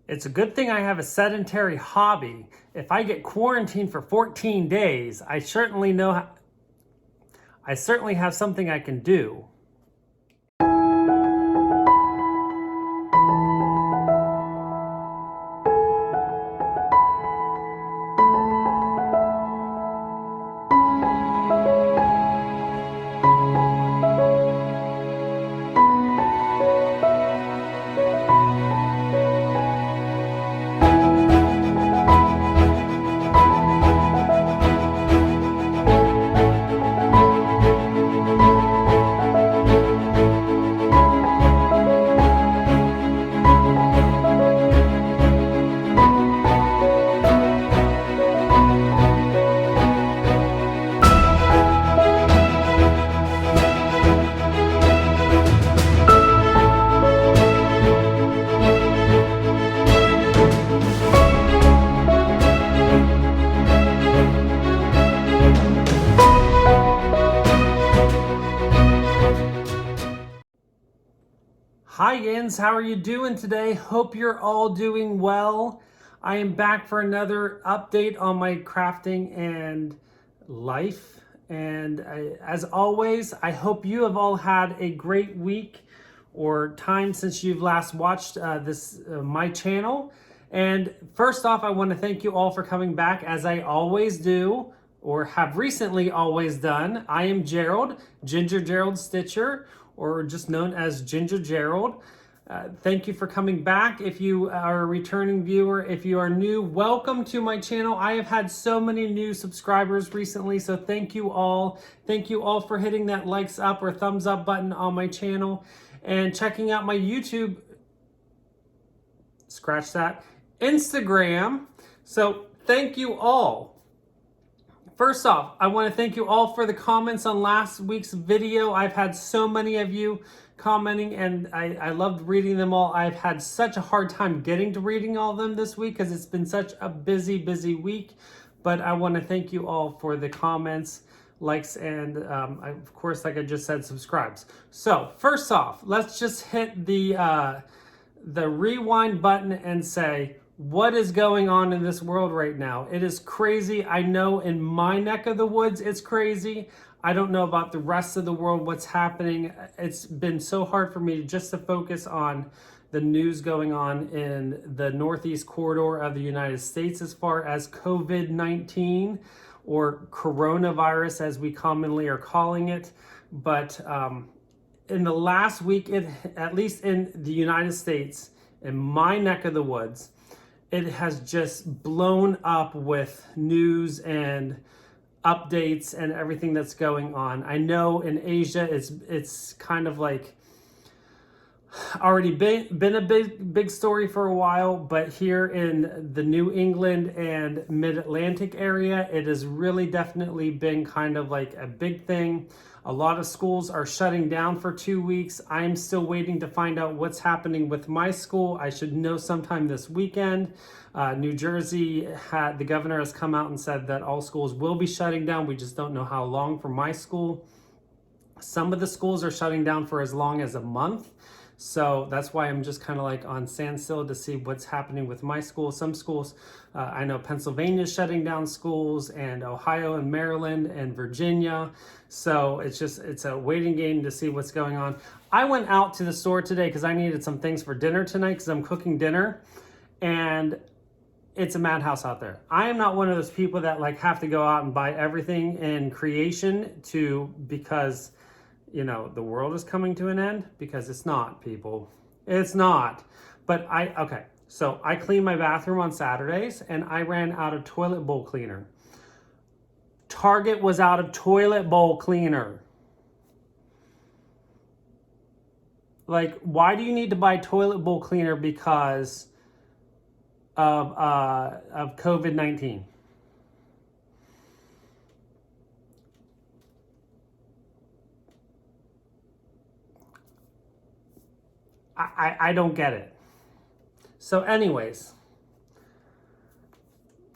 It's a good thing I have a sedentary hobby. If I get quarantined for 14 days, I certainly have something I can do. Hi Yins, how are you doing today? Hope you're all doing well. I am back for another update on my crafting and life. And as always, I hope you have all had a great week or time since you've last watched my channel. And first off, I want to thank you all for coming back, as I always do, or have recently always done. I am Gerald, Ginger Gerald Stitcher, or just known as Ginger Gerald. Thank you for coming back. If you are a returning viewer, if you are new, welcome to my channel. I have had so many new subscribers recently, so thank you all. Thank you all for hitting that likes up or thumbs up button on my channel and checking out my YouTube, scratch that, Instagram. So thank you all. First off, I want to thank you all for the comments on last week's video. I've had so many of you commenting, and I loved reading them all. I've had such a hard time getting to reading all of them this week because it's been such a busy week. But I want to thank you all for the comments, likes, and of course, like I just said, subscribes. So first off, let's just hit the rewind button and say, what is going on in this world right now? It is crazy. I know in my neck of the woods, it's crazy. I don't know about the rest of the world, what's happening. It's been so hard for me just to focus on the news going on in the Northeast corridor of the United States as far as COVID-19 or coronavirus, as we commonly are calling it. But in the last week, at least in the United States, in my neck of the woods, it has just blown up with news and updates and everything that's going on. I know in Asia it's kind of like already been a big story for a while, but here in the New England and Mid-Atlantic area, it has really definitely been kind of like a big thing. A lot of schools are shutting down for 2 weeks. I'm still waiting to find out what's happening with my school. I should know sometime this weekend. New Jersey, the governor has come out and said that all schools will be shutting down. We just don't know how long for my school. Some of the schools are shutting down for as long as a month. So that's why I'm just kind of like on standstill to see what's happening with my school. Some schools, I know Pennsylvania is shutting down schools, and Ohio and Maryland and Virginia. So it's a waiting game to see what's going on. I went out to the store today because I needed some things for dinner tonight because I'm cooking dinner, and it's a madhouse out there. I am not one of those people that like have to go out and buy everything in creation because you know, the world is coming to an end, because it's not, people. It's not. But so I clean my bathroom on Saturdays, and I ran out of toilet bowl cleaner. Target was out of toilet bowl cleaner. Like, why do you need to buy toilet bowl cleaner because of COVID-19? I don't get it. So anyways,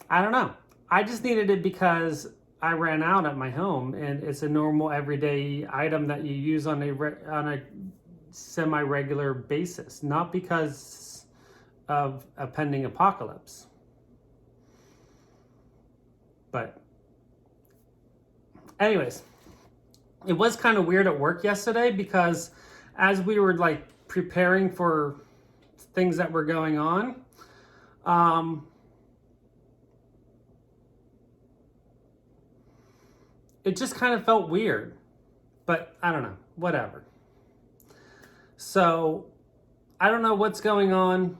I don't know. I just needed it because I ran out at my home, and it's a normal everyday item that you use on a semi-regular basis. Not because of a pending apocalypse. But anyways, it was kind of weird at work yesterday because as we were like preparing for things that were going on, it just kind of felt weird, but I don't know, whatever. So I don't know what's going on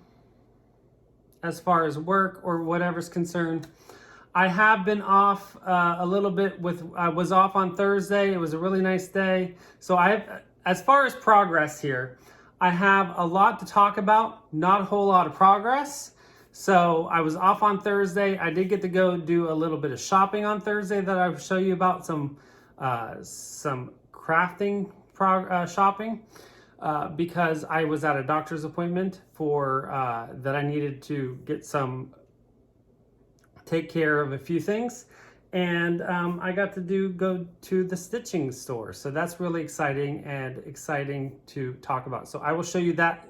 as far as work or whatever's concerned. I have been off a little bit I was off on Thursday. It was a really nice day. So as far as progress here, I have a lot to talk about, not a whole lot of progress. So I was off on Thursday. I did get to go do a little bit of shopping on Thursday that I'll show you about, some crafting shopping. Because I was at a doctor's appointment for that I needed to get take care of a few things, and I got to go to the stitching store. So that's really exciting to talk about. So I will show you that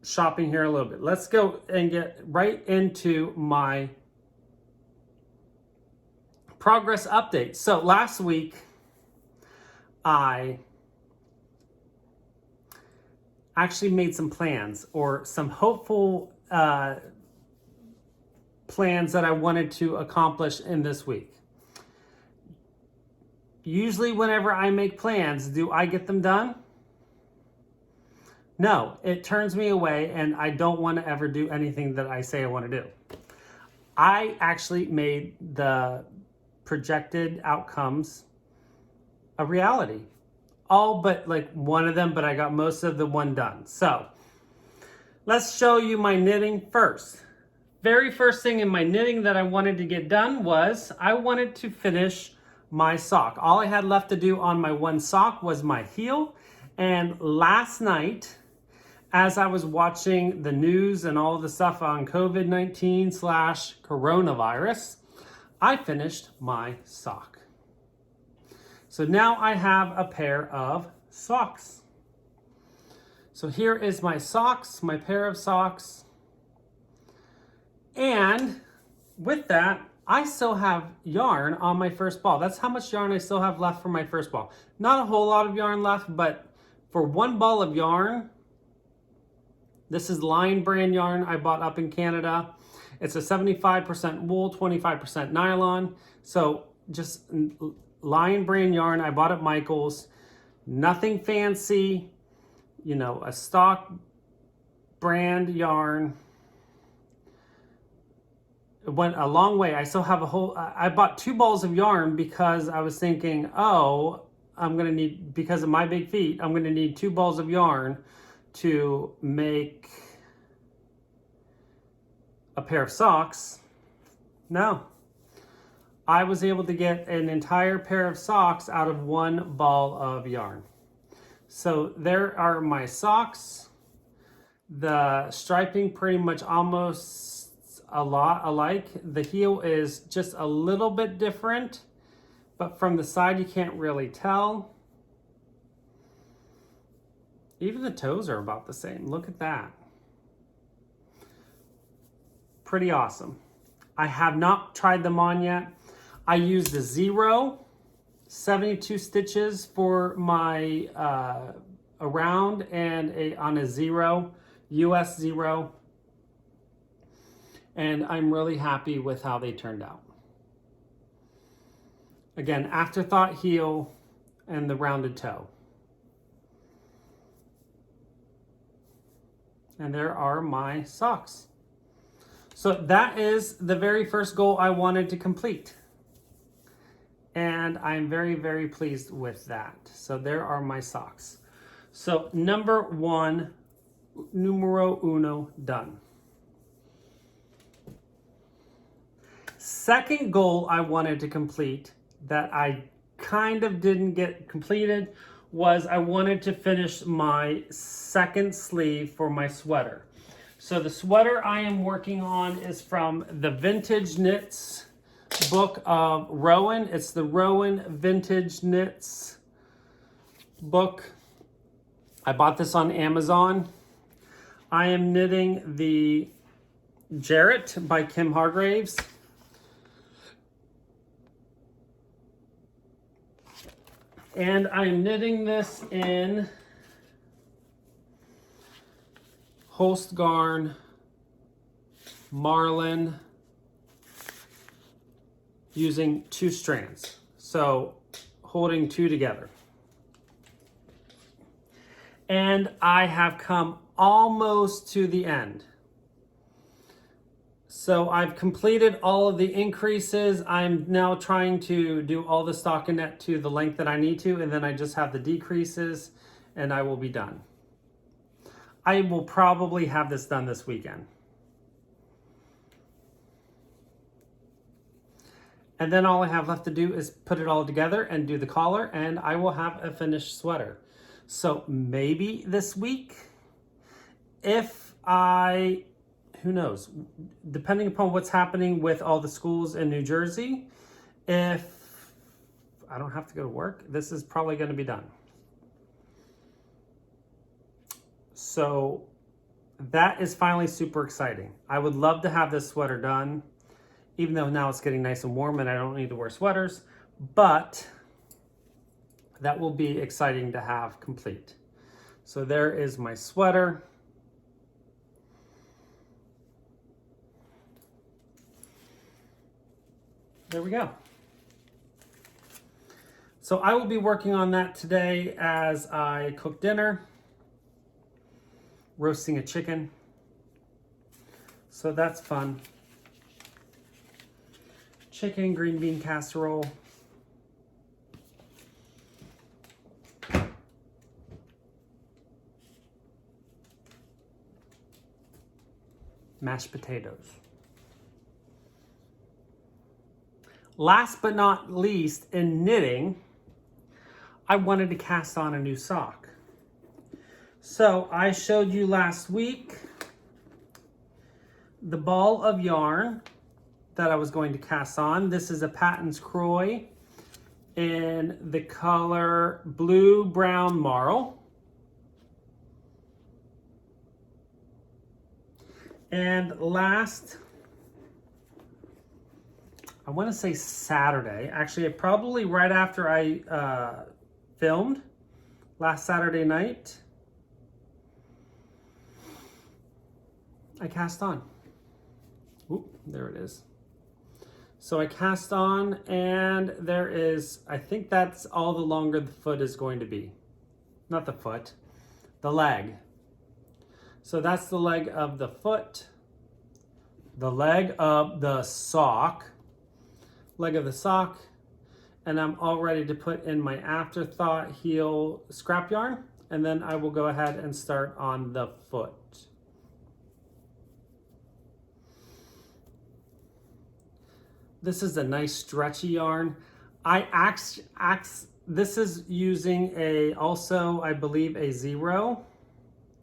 shopping here a little bit. Let's go and get right into my progress update. So last week I actually made some plans, or some hopeful plans that I wanted to accomplish in this week. Usually whenever I make plans, do I get them done? No, it turns me away, and I don't want to ever do anything that I say I want to do. I actually made the projected outcomes a reality. All but like one of them, but I got most of the one done. So let's show you my knitting first. Very first thing in my knitting that I wanted to get done was I wanted to finish my sock. All I had left to do on my one sock was my heel. And last night, as I was watching the news and all the stuff on COVID-19/coronavirus, I finished my sock. So now I have a pair of socks. So here is my socks, my pair of socks. And with that, I still have yarn on my first ball. That's how much yarn I still have left for my first ball. Not a whole lot of yarn left, but for one ball of yarn, this is Lion brand yarn I bought up in Canada. It's a 75% wool, 25% nylon. So just Lion brand yarn I bought at Michael's. Nothing fancy, you know, a stock brand yarn. It went a long way. I still have I bought 2 balls of yarn because I was thinking, oh, I'm gonna need, because of my big feet, I'm gonna need 2 balls of yarn to make a pair of socks. No. I was able to get an entire pair of socks out of 1 ball of yarn. So there are my socks. The striping pretty much almost a lot alike. The heel is just a little bit different, but from the side you can't really tell. Even the toes are about the same. Look at that. Pretty awesome. I have not tried them on yet. I used a 72 stitches for my around, and on a 0, US 0. And I'm really happy with how they turned out. Again, afterthought heel and the rounded toe. And there are my socks. So that is the very first goal I wanted to complete. And I'm very, very pleased with that. So there are my socks. So number 1, numero uno, done. Second goal I wanted to complete that I kind of didn't get completed was I wanted to finish my second sleeve for my sweater. So the sweater I am working on is from the Vintage Knits book of Rowan. It's the Rowan Vintage Knits book. I bought this on Amazon. I am knitting the Jarrett by Kim Hargraves. And I'm knitting this in Holst Garn, Marlin, using 2 strands. So holding 2 together. And I have come almost to the end. So I've completed all of the increases. I'm now trying to do all the stockinette to the length that I need to, and then I just have the decreases and I will be done. I will probably have this done this weekend. And then all I have left to do is put it all together and do the collar, and I will have a finished sweater. So maybe this week, if I, who knows, depending upon what's happening with all the schools in New Jersey, if I don't have to go to work, this is probably going to be done. So that is finally super exciting. I would love to have this sweater done, even though now it's getting nice and warm and I don't need to wear sweaters, but that will be exciting to have complete. So there is my sweater. There we go. So I will be working on that today as I cook dinner, roasting a chicken. So that's fun. Chicken, green bean casserole. Mashed potatoes. Last but not least, in knitting, I wanted to cast on a new sock. So I showed you last week the ball of yarn that I was going to cast on. This is a Patton's Croy in the color Blue Brown Marl. And last, I want to say Saturday, actually probably right after I filmed last Saturday night, I cast on. Oop, there it is. So I cast on, and there is, I think that's all the longer the foot is going to be. Not the foot, the leg. So that's the leg of the foot, the leg of the sock, leg of the sock, and I'm all ready to put in my afterthought heel scrap yarn, and then I will go ahead and start on the foot. This is a nice stretchy yarn. This is using also I believe a 0.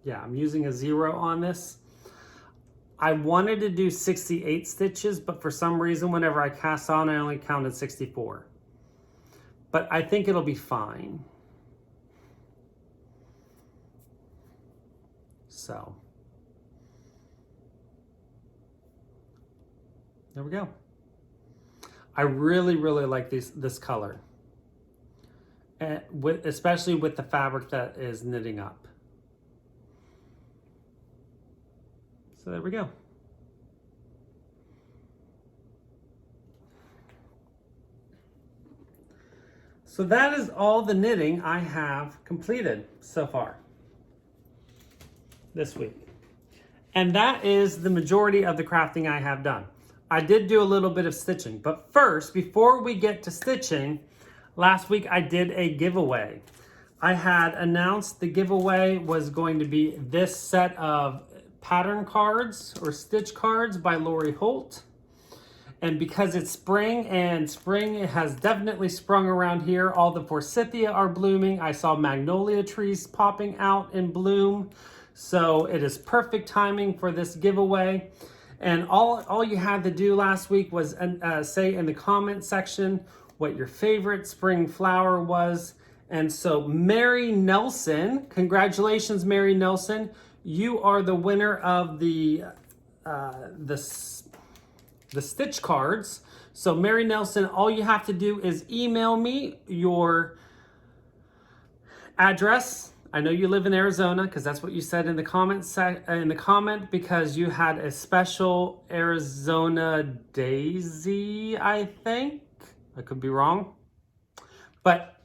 Yeah, I'm using a 0 on this. I wanted to do 68 stitches, but for some reason, whenever I cast on, I only counted 64. But I think it'll be fine. So, there we go. I really, really like this color, and especially with the fabric that is knitting up. So there we go. So that is all the knitting I have completed so far this week. And that is the majority of the crafting I have done. I did do a little bit of stitching, but first, before we get to stitching, last week I did a giveaway. I had announced the giveaway was going to be this set of pattern cards or stitch cards by Lori Holt. And because it's spring, and spring has definitely sprung around here, all the forsythia are blooming. I saw magnolia trees popping out in bloom. So it is perfect timing for this giveaway. And all you had to do last week was say in the comment section what your favorite spring flower was. And so Mary Nelson, congratulations, Mary Nelson. you are the winner of the stitch cards. So Mary Nelson, all you have to do is email me your address. I know you live in Arizona because that's what you said in the comment because you had a special Arizona daisy, I think. I could be wrong. But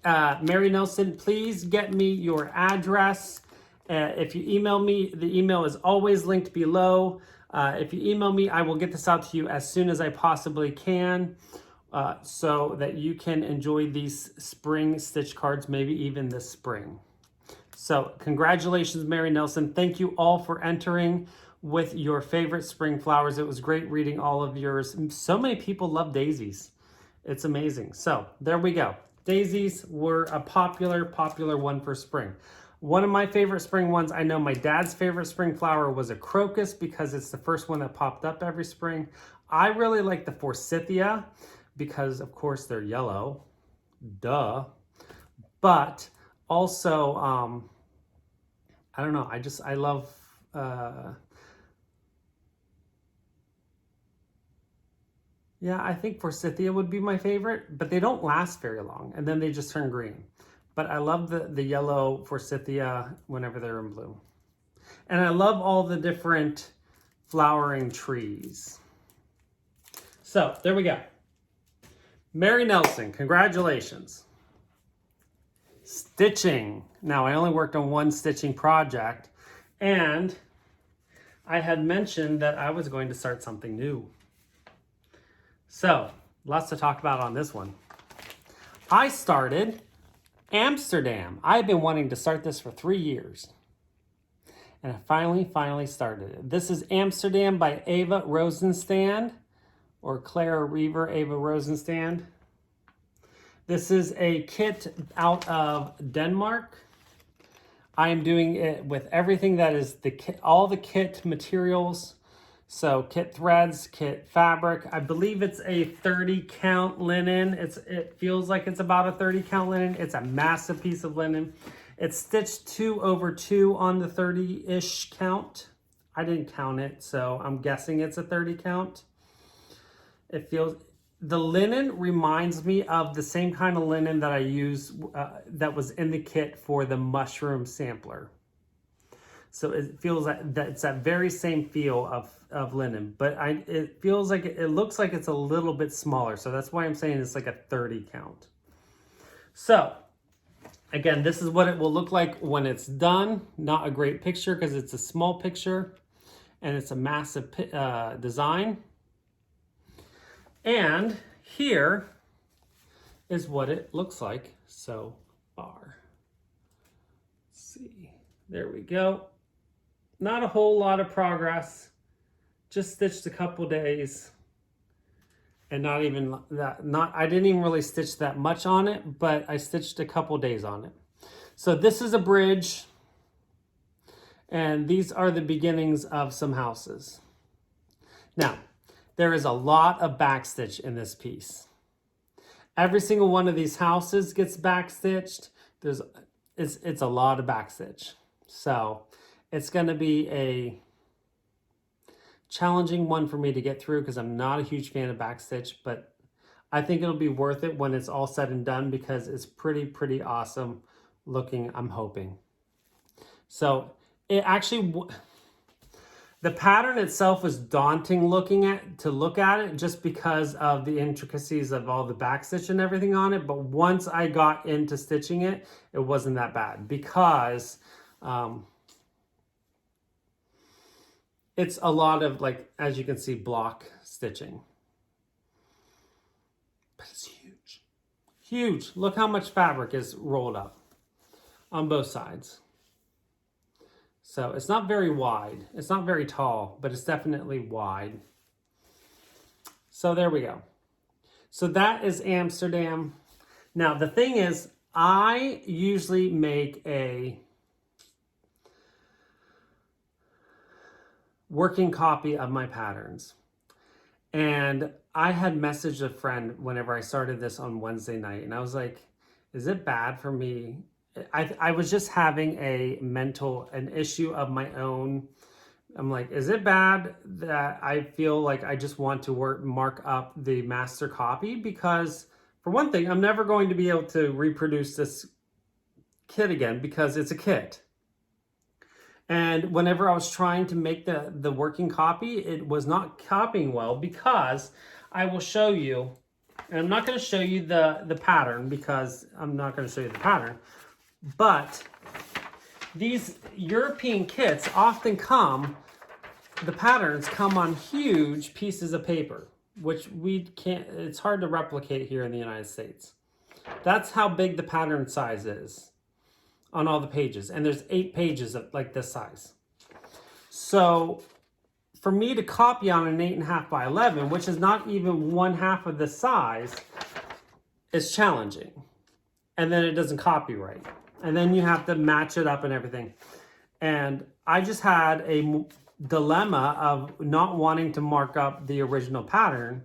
Mary Nelson, please get me your address. If you email me, the email is always linked below. If you email me, I will get this out to you as soon as I possibly can so that you can enjoy these spring stitch cards, maybe even this spring. So congratulations, Mary Nelson. Thank you all for entering with your favorite spring flowers. It was great reading all of yours. So many people love daisies. It's amazing. So there we go. Daisies were a popular one for spring. One of my favorite spring ones, I know my dad's favorite spring flower was a crocus because it's the first one that popped up every spring. I really like the forsythia because of course they're yellow, duh. But also, I don't know, I love, yeah, I think forsythia would be my favorite, but they don't last very long and then they just turn green. But I love the yellow forsythia whenever they're in bloom. And I love all the different flowering trees. So there we go. Mary Nelson, congratulations. Stitching. Now, I only worked on one stitching project, and I had mentioned that I was going to start something new. So, lots to talk about on this one. I started Amsterdam. I've been wanting to start this for 3 years. And I finally started it. This is Amsterdam by Ava Rosenstand, or Clara Reaver, Ava Rosenstand. This is a kit out of Denmark. I am doing it with everything that is the kit, all the kit materials. So kit threads, kit fabric. I believe it's a 30 count linen. It feels like it's about a 30 count linen. It's a massive piece of linen. It's stitched 2/2 on the 30-ish count. I didn't count it, so I'm guessing it's a 30 count. It feels, the linen reminds me of the same kind of linen that I use that was in the kit for the mushroom sampler. So it feels like it's that very same feel of linen, but it feels like, it looks like it's a little bit smaller. So that's why I'm saying it's like a 30 count. So again, this is what it will look like when it's done. Not a great picture because it's a small picture and it's a massive design. And here is what it looks like so far. Let's see, there we go. Not a whole lot of progress, just stitched a couple days. And not even that, I didn't even really stitch that much on it, but I stitched a couple days on it. So this is a bridge, and these are the beginnings of some houses. Now, there is a lot of backstitch in this piece. Every single one of these houses gets backstitched. It's a lot of backstitch. So it's gonna be a challenging one for me to get through because I'm not a huge fan of backstitch, but I think it'll be worth it when it's all said and done because it's pretty awesome looking, I'm hoping. So it actually, the pattern itself was daunting to look at it just because of the intricacies of all the backstitch and everything on it. But once I got into stitching it, it wasn't that bad because it's a lot of, like, as you can see, block stitching. But it's huge. Huge. Look how much fabric is rolled up on both sides. So it's not very wide. It's not very tall, but it's definitely wide. So there we go. So that is Amsterdam. Now the thing is, I usually make a working copy of my patterns. And I had messaged a friend whenever I started this on Wednesday night, and I was like, is it bad for me I was just having an issue of my own. I'm like, is it bad that I feel like I just want to mark up the master copy? Because for one thing, I'm never going to be able to reproduce this kit again because it's a kit. And whenever I was trying to make the working copy, it was not copying well because I will show you, and I'm not going to show you the pattern because I'm not going to show you the pattern, but these European kits often the patterns come on huge pieces of paper, which it's hard to replicate here in the United States. That's how big the pattern size is on all the pages. And there's 8 pages of like this size. So for me to copy on an 8.5 by 11, which is not even 1/2 of the size, is challenging. And then it doesn't copy right. And then you have to match it up and everything. And I just had a dilemma of not wanting to mark up the original pattern,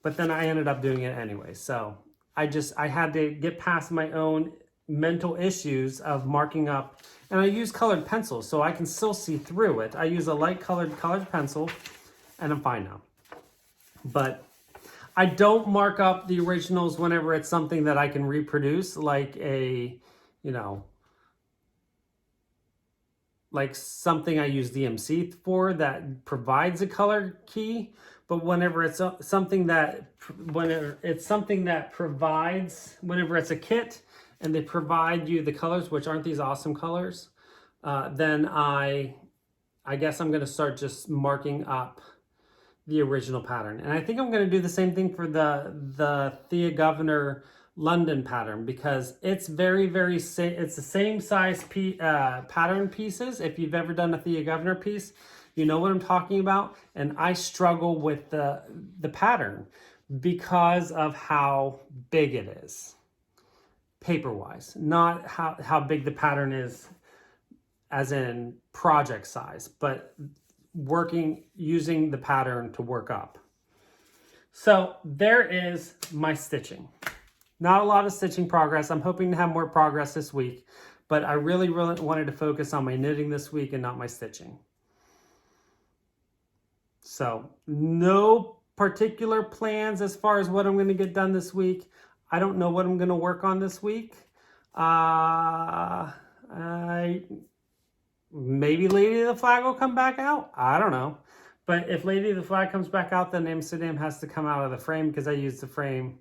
but then I ended up doing it anyway. So I had to get past my own mental issues of marking up, and I use colored pencils so I can still see through it. I use a light colored pencil and I'm fine now. But I don't mark up the originals whenever it's something that I can reproduce, like like something I use DMC for that provides a color key. But whenever it's something that provides, whenever it's a kit and they provide you the colors, which aren't these awesome colors, then I guess I'm going to start just marking up the original pattern. And I think I'm going to do the same thing for the Thea Governor London pattern, because it's it's the same size pattern pieces. If you've ever done a Thea Governor piece, you know what I'm talking about. And I struggle with the pattern because of how big it is, paper-wise, not how big the pattern is as in project size, but using the pattern to work up. So there is my stitching. Not a lot of stitching progress. I'm hoping to have more progress this week, but I really wanted to focus on my knitting this week and not my stitching. So no particular plans as far as what I'm going to get done this week. I don't know what I'm going to work on this week. Maybe Lady of the Flag will come back out. I don't know. But if Lady of the Flag comes back out, then Amsterdam has to come out of the frame, because I used the frame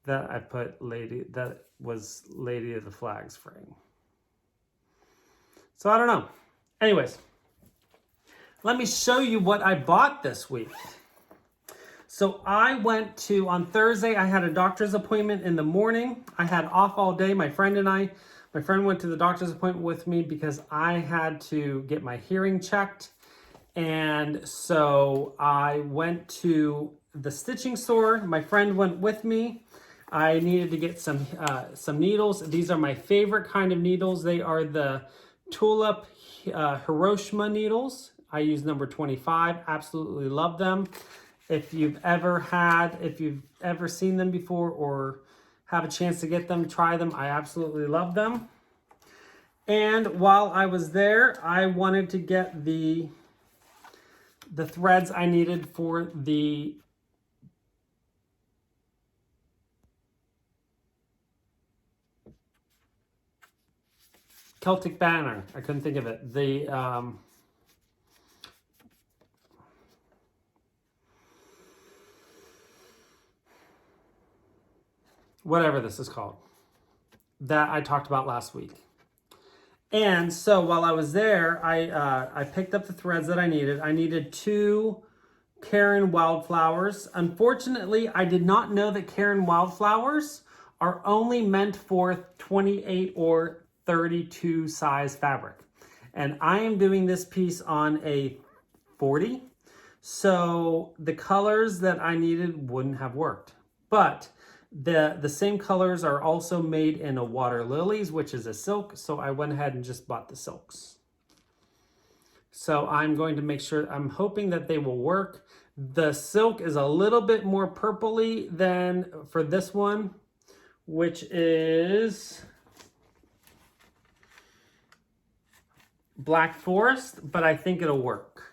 that I put that was Lady of the Flag's frame. So I don't know. Anyways, let me show you what I bought this week. So on Thursday, I had a doctor's appointment in the morning. I had off all day, my friend went to the doctor's appointment with me because I had to get my hearing checked. And so I went to the stitching store. My friend went with me. I needed to get some needles. These are my favorite kind of needles. They are the Tulip Hiroshima needles. I use number 25. Absolutely love them. If you've ever seen them before or have a chance to get them, try them. I absolutely love them. And while I was there, I wanted to get the threads I needed for the Celtic banner. I couldn't think of it. Whatever this is called, that I talked about last week. And so while I was there, I picked up the threads that I needed. I needed 2 Karen wildflowers. Unfortunately, I did not know that Karen wildflowers are only meant for 28 or 32 size fabric. And I am doing this piece on a 40. So the colors that I needed wouldn't have worked. But the same colors are also made in a water lilies, which is a silk. So I went ahead and just bought the silks. So I'm going to make sure, I'm hoping that they will work. The silk is a little bit more purpley than for this one, which is Black Forest, but I think it'll work.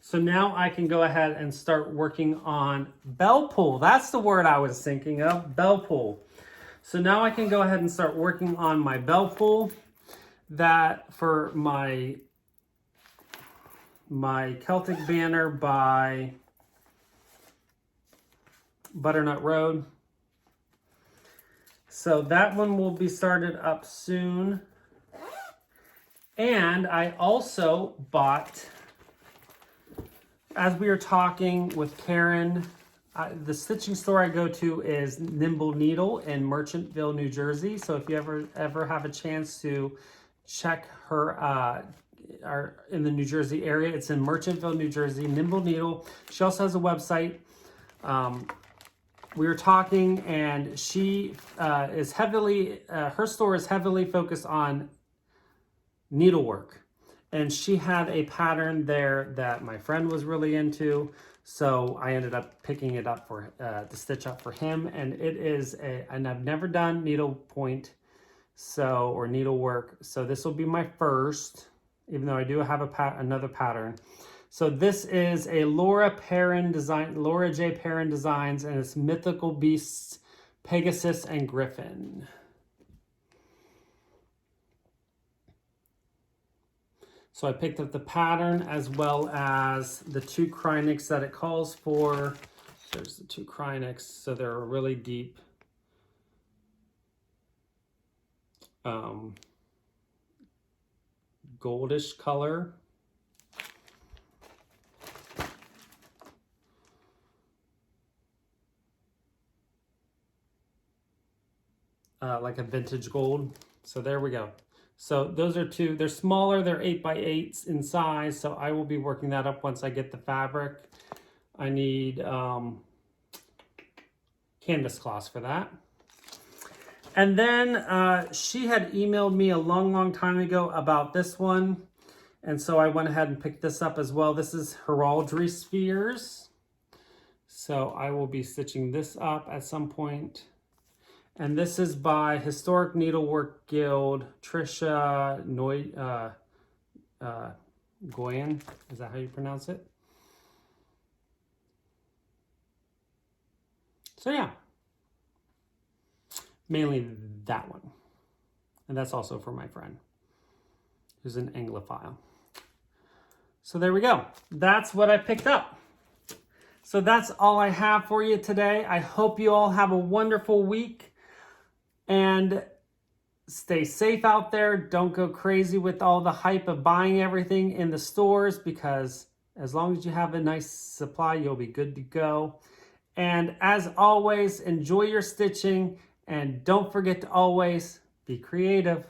So now I can go ahead and start working on bell pull. That's the word I was thinking of, bell pull. So now I can go ahead and start working on my bell pull. That for my Celtic banner by Butternut Road. So that one will be started up soon. And I also bought, as we were talking with Karen, the stitching store I go to is Nimble Needle in Merchantville, New Jersey. So if you ever have a chance to check her in the New Jersey area, it's in Merchantville, New Jersey, Nimble Needle. She also has a website. We were talking, and she is heavily, her store is heavily focused on needlework. And she had a pattern there that my friend was really into. So I ended up picking it up for to stitch up for him. And it is and I've never done needlepoint, or needlework. So this will be my first, even though I do have another pattern. So this is a Laura J. Perrin Designs, and it's Mythical Beasts, Pegasus and Griffin. So I picked up the pattern as well as the 2 Krynics that it calls for. There's the 2 Krynics, so they're a really deep goldish color. Like a vintage gold. So there we go. So those are 2. They're smaller. They're 8x8s in size. So I will be working that up once I get the fabric. I need canvas cloths for that. And then she had emailed me a long time ago about this one. And so I went ahead and picked this up as well. This is Heraldry Spheres. So I will be stitching this up at some point. And this is by Historic Needlework Guild, Trisha Goyen. Is that how you pronounce it? So yeah, mainly that one. And that's also for my friend, who's an Anglophile. So there we go. That's what I picked up. So that's all I have for you today. I hope you all have a wonderful week. And stay safe out there. Don't go crazy with all the hype of buying everything in the stores, because as long as you have a nice supply, you'll be good to go. And as always, enjoy your stitching, and don't forget to always be creative.